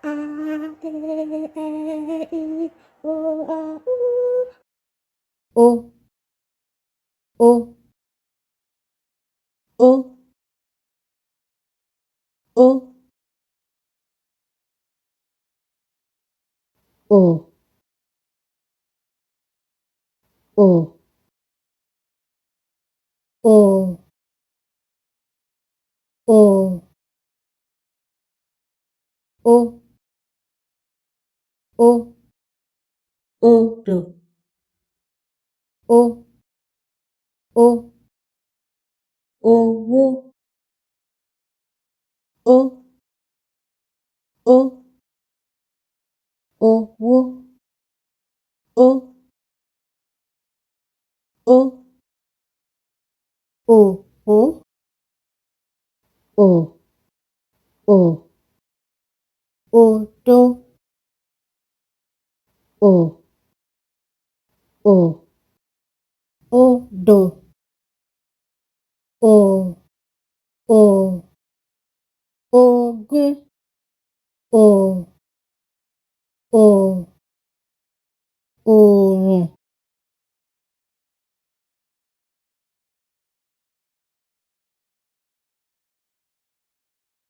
A, E, I, O, A, U. O, O, O, O, O, O, O, O, O, O, O, O, O, owo, o, o, owo, o, o, o, o, o, odo, o, o, odo, o, o, ogún, o, o,